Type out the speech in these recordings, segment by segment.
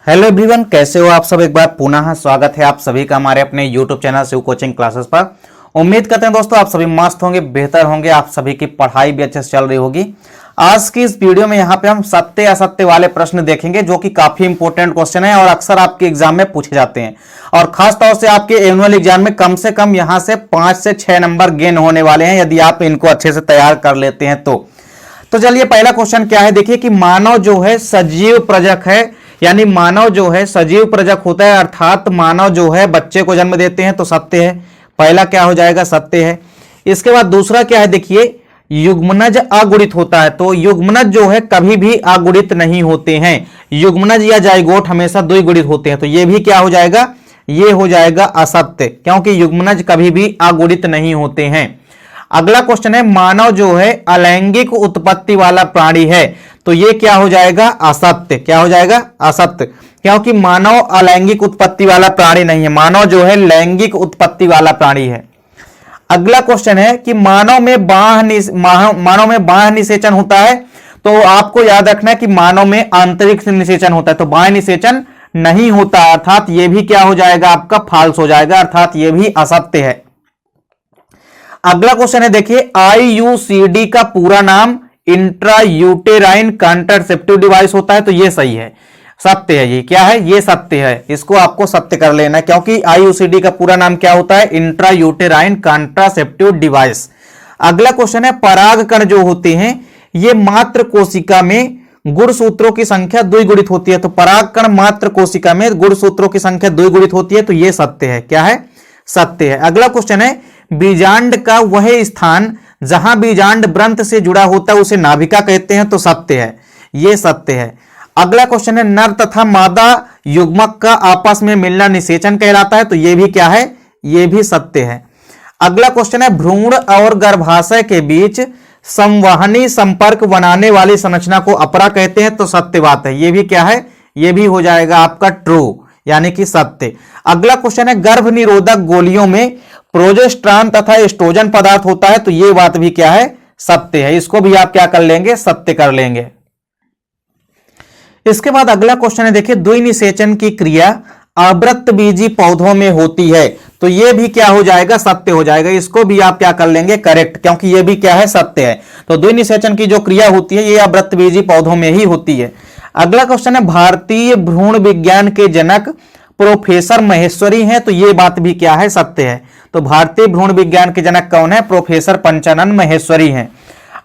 Hello everyone, कैसे हो आप सब। एक बार पुनः स्वागत है आप सभी का हमारे अपने YouTube channel Shiv coaching classes पर। उम्मीद करते हैं दोस्तों आप सभी मस्त होंगे, बेहतर होंगे, आप सभी की पढ़ाई भी अच्छे से चल रही होगी। आज की इस वीडियो में यहाँ पे हम सत्य असत्य वाले प्रश्न देखेंगे जो कि काफी इंपॉर्टेंट क्वेश्चन है और अक्सर आपके एग्जाम में पूछे जाते हैं और खासतौर से आपके एनुअल एग्जाम में कम से कम यहाँ से 5 से 6 नंबर गेन होने वाले हैं यदि आप इनको अच्छे से तैयार कर लेते हैं तो चलिए पहला क्वेश्चन क्या है, देखिए कि मानव जो है सजीव प्रजक है, यानी मानव जो है सजीव प्रजक होता है, अर्थात मानव जो है बच्चे को जन्म देते हैं तो सत्य है। पहला क्या हो जाएगा, सत्य है। इसके बाद दूसरा क्या है, देखिए युग्मनज अगुणित होता है, तो युग्मनज जो है कभी भी अगुणित नहीं होते हैं। युग्मनज या जाइगोट हमेशा द्विगुणित होते हैं, तो ये भी क्या हो जाएगा, ये हो जाएगा असत्य, क्योंकि युग्मनज कभी भी अगुणित नहीं होते हैं। अगला क्वेश्चन है मानव जो है अलैंगिक उत्पत्ति वाला प्राणी है, तो ये क्या हो जाएगा, असत्य। क्या हो जाएगा, असत्य, क्योंकि मानव अलैंगिक उत्पत्ति वाला प्राणी नहीं है, मानव जो है लैंगिक उत्पत्ति वाला प्राणी है। अगला क्वेश्चन है कि मानव में बाह्य निषेचन होता है, तो आपको याद रखना है कि मानव में आंतरिक निषेचन होता है, तो बाह्य निषेचन नहीं होता, अर्थात ये भी क्या हो जाएगा, आपका फाल्स हो जाएगा, अर्थात ये भी असत्य है। अगला क्वेश्चन है, देखिए IUCD का पूरा नाम इंट्रा यूटेराइन कॉन्ट्रासेप्टिव डिवाइस होता है, तो ये सही है, सत्य है। ये क्या है, ये सत्य है, इसको आपको सत्य कर लेना है, क्योंकि IUCD का पूरा नाम क्या होता है, इंट्रा यूटेराइन कॉन्ट्रासेप्टिव डिवाइस। अगला क्वेश्चन है परागकण जो होते हैं ये मात्र कोशिका में गुणसूत्रों की संख्या द्विगुणित होती है, तो परागकण मात्र कोशिका में गुणसूत्रों की संख्या द्विगुणित होती है, तो ये सत्य है। क्या है, सत्य है। अगला क्वेश्चन है बीजांड का वह स्थान जहां बीजांड ग्रंथ से जुड़ा होता है उसे नाभिका कहते हैं, तो सत्य है, ये सत्य है। अगला क्वेश्चन है नर तथा मादा युग्मक का आपस में मिलना निषेचन कहलाता है, तो ये भी क्या है, ये भी सत्य है। अगला क्वेश्चन है भ्रूण और गर्भाशय के बीच संवहनी संपर्क बनाने वाली संरचना को अपरा कहते हैं, तो सत्य बात है, ये भी क्या है, ये भी हो जाएगा आपका ट्रू, यानी कि सत्य। अगला क्वेश्चन है गर्भ निरोधक गोलियों में प्रोजेस्टेरॉन तथा एस्ट्रोजन पदार्थ होता है, तो ये बात भी क्या है, सत्य है, इसको भी आप क्या कर लेंगे, सत्य कर लेंगे। इसके बाद अगला क्वेश्चन है, देखिए द्विनिषेचन की क्रिया आवृतबीजी पौधों में होती है, तो ये भी क्या हो जाएगा, सत्य हो जाएगा, इसको भी आप क्या कर लेंगे, करेक्ट, क्योंकि ये भी क्या है, सत्य है। तो द्विनिषेचन की जो क्रिया होती है ये आवृतबीजी पौधों में ही होती है। अगला क्वेश्चन है भारतीय भ्रूण विज्ञान के जनक प्रोफेसर महेश्वरी हैं, तो ये बात भी क्या है, सत्य है। तो भारतीय भ्रूण विज्ञान के जनक कौन है, प्रोफेसर पंचानन महेश्वरी हैं।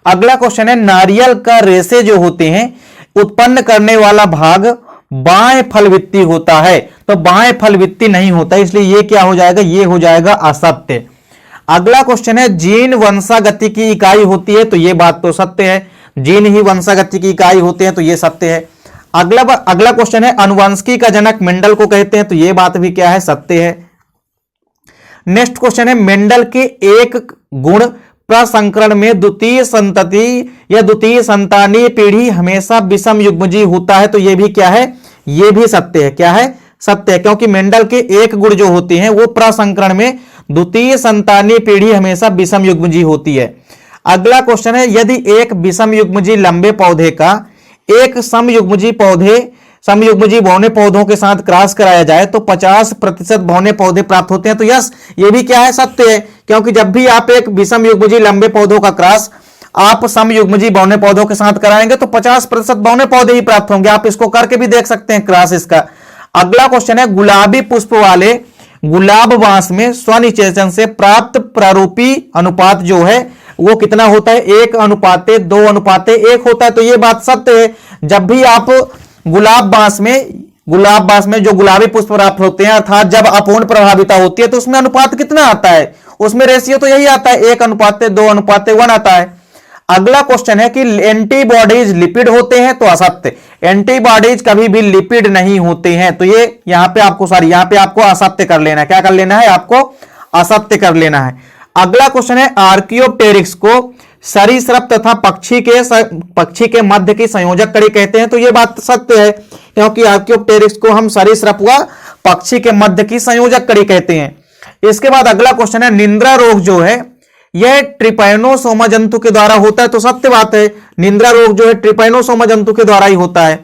अगला क्वेश्चन है नारियल का रेशे जो होते हैं उत्पन्न करने वाला भाग बाएं फलवित्ती होता है, तो बाएं फलवित्ती नहीं होता, इसलिए ये क्या हो जाएगा, ये हो जाएगा असत्य। अगला क्वेश्चन है जीन वंशागति की इकाई होती है, तो ये बात तो सत्य है, जीन ही वंशागति की इकाई होते हैं, तो ये सत्य है। अगला क्वेश्चन है अनुवंशिकी का जनक मेंडल को कहते हैं, तो ये बात भी क्या है, सत्य है। नेक्स्ट क्वेश्चन है मेंडल के एक गुण प्रसंकरण में द्वितीय संतति या द्वितीय संतानीय पीढ़ी हमेशा विषम युग्मजी होता है, तो ये भी क्या है, ये भी सत्य है। क्या है, सत्य है, क्योंकि मेंडल के एक गुण जो होते हैं वो प्रसंकरण में द्वितीय संतानीय पीढ़ी हमेशा विषम युग्मजी होती है। अगला क्वेश्चन है यदि एक विषम युग्मजी लंबे पौधे का एक समयुग्मजी बौने पौधों के साथ क्रॉस कराया जाए तो 50% बौने पौधे प्राप्त होते हैं, तो यस ये भी क्या है, सत्य है, क्योंकि जब भी आप एक विषम युग्मजी लंबे पौधों का क्रॉस आप समयुग्मजी बौने पौधों के साथ कराएंगे तो 50% बौने पौधे ही प्राप्त होंगे, आप इसको करके भी देख सकते हैं क्रॉस इसका। अगला क्वेश्चन है गुलाबी पुष्प वाले गुलाब बांस में स्वनिषेचन से प्राप्त प्रारूपी अनुपात जो है वो कितना होता है, 1:2:1 होता है, तो ये बात सत्य है। जब भी आप गुलाब बांस में जो गुलाबी पुष्प प्राप्त होते हैं अर्थात जब अपूर्ण प्रभाविता होती है तो उसमें अनुपात कितना आता है, उसमें रेशियो तो यही आता है 1:2:1 आता है। अगला क्वेश्चन है कि एंटीबॉडीज लिपिड होते हैं, तो असत्य, एंटीबॉडीज कभी भी लिपिड नहीं होते हैं, तो ये यहां पे आपको असत्य कर लेना है। क्या कर लेना है, आपको असत्य कर लेना है। अगला क्वेश्चन है आर्कियोप्टेरिक्स को सरीसृप तथा पक्षी के मध्य की संयोजक कड़ी कहते हैं, तो यह बात सत्य है, क्योंकि आर्कियोप्टेरिक्स को हम सरीसृप व पक्षी के मध्य की संयोजक कड़ी कहते हैं। इसके बाद अगला क्वेश्चन है निंद्रा रोग जो है यह ट्रिपैनोसोमा जंतु के द्वारा होता है, तो सत्य बात है, निंद्रा रोग जो है ट्रिपैनोसोमा जंतु के द्वारा ही होता है।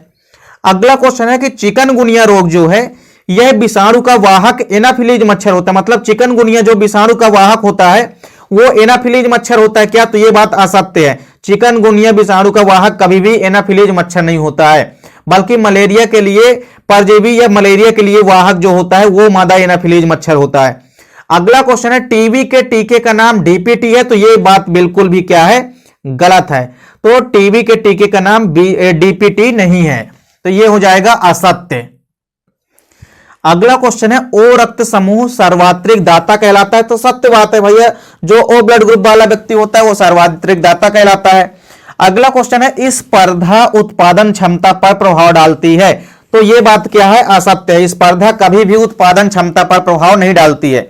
अगला क्वेश्चन है कि चिकनगुनिया रोग जो है यह विषाणु का वाहक एनाफिलीज मच्छर होता है, मतलब चिकनगुनिया जो विषाणु का वाहक होता है वो एनाफिलीज मच्छर होता है क्या? तो ये बात असत्य है। चिकनगुनिया विषाणु का वाहक कभी भी एनाफिलीज मच्छर नहीं होता है, बल्कि मलेरिया के लिए परजीवी या मलेरिया के लिए वाहक जो होता है वो मादा एनाफिलीज मच्छर होता है। अगला क्वेश्चन है टीबी के टीके का नाम डीपीटी है, तो ये बात बिल्कुल भी क्या है? गलत है। तो टीबी के टीके का नाम डीपीटी नहीं है, तो ये हो जाएगा असत्य। अगला क्वेश्चन है ओ रक्त समूह सर्वात्रिक दाता कहलाता है, तो सत्य बात है भैया, जो ओ ब्लड ग्रुप वाला व्यक्ति होता है वो सर्वात्रिक दाता कहलाता है। अगला क्वेश्चन है इस स्पर्धा उत्पादन क्षमता पर प्रभाव डालती है, तो यह बात क्या है? असत्य है। स्पर्धा कभी भी उत्पादन क्षमता पर प्रभाव नहीं डालती है।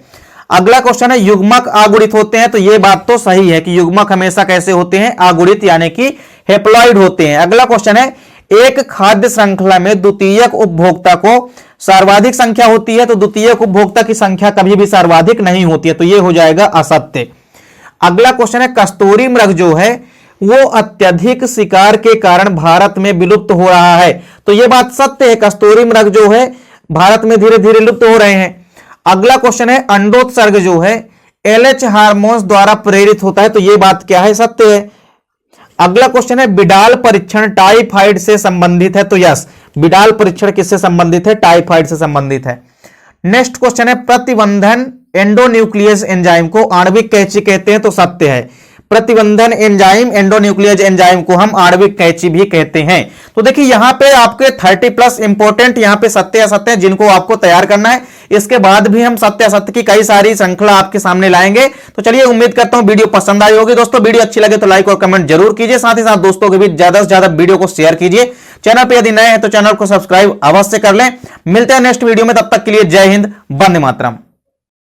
अगला क्वेश्चन है युग्मक आगुणित होते हैं, तो यह बात तो सही है कि युग्मक हमेशा कैसे होते हैं? आगुणित, यानी कि हेप्लॉइड होते हैं। अगला क्वेश्चन है एक खाद्य श्रृंखला में द्वितीयक उपभोक्ता को सर्वाधिक संख्या होती है, तो द्वितीयक उपभोक्ता की संख्या कभी भी सर्वाधिक नहीं होती है, तो यह हो जाएगा असत्य। अगला क्वेश्चन है कस्तूरी मृग जो है वो अत्यधिक शिकार के कारण भारत में विलुप्त हो रहा है, तो यह बात सत्य है। कस्तूरी मृग जो है भारत में धीरे धीरे लुप्त हो रहे हैं। अगला क्वेश्चन है अंडोत्सर्ग जो है एलएच हार्मोन्स द्वारा प्रेरित होता है, तो यह बात क्या है? सत्य है। अगला क्वेश्चन है बिडाल परीक्षण टाइफाइड से संबंधित है, तो यस, बिडाल परीक्षण किससे संबंधित है? टाइफाइड से संबंधित है। नेक्स्ट क्वेश्चन है प्रतिबंधन एंडोन्यूक्लियस एंजाइम को आणविक कैंची कहते हैं, तो सत्य है। प्रतिबंधन एंजाइम एंडोन्यूक्लियस एंजाइम को हम आणविक कैंची भी कहते हैं। तो देखिए यहां पे आपके 30+ इंपॉर्टेंट यहां पे सत्य असत्य हैं जिनको आपको तैयार करना है। इसके बाद भी हम सत्य असत्य की कई सारी श्रृंखला आपके सामने लाएंगे। तो चलिए, उम्मीद करता हूं वीडियो पसंद आई होगी। दोस्तों वीडियो अच्छी लगे तो लाइक और कमेंट जरूर कीजिए, साथ ही साथ दोस्तों के बीच ज्यादा से ज्यादा वीडियो को शेयर कीजिए। चैनल पे यदि नए हैं तो चैनल को सब्सक्राइब अवश्य कर लें। मिलते हैं नेक्स्ट वीडियो में, तब तक के लिए जय हिंद, वंदे मातरम।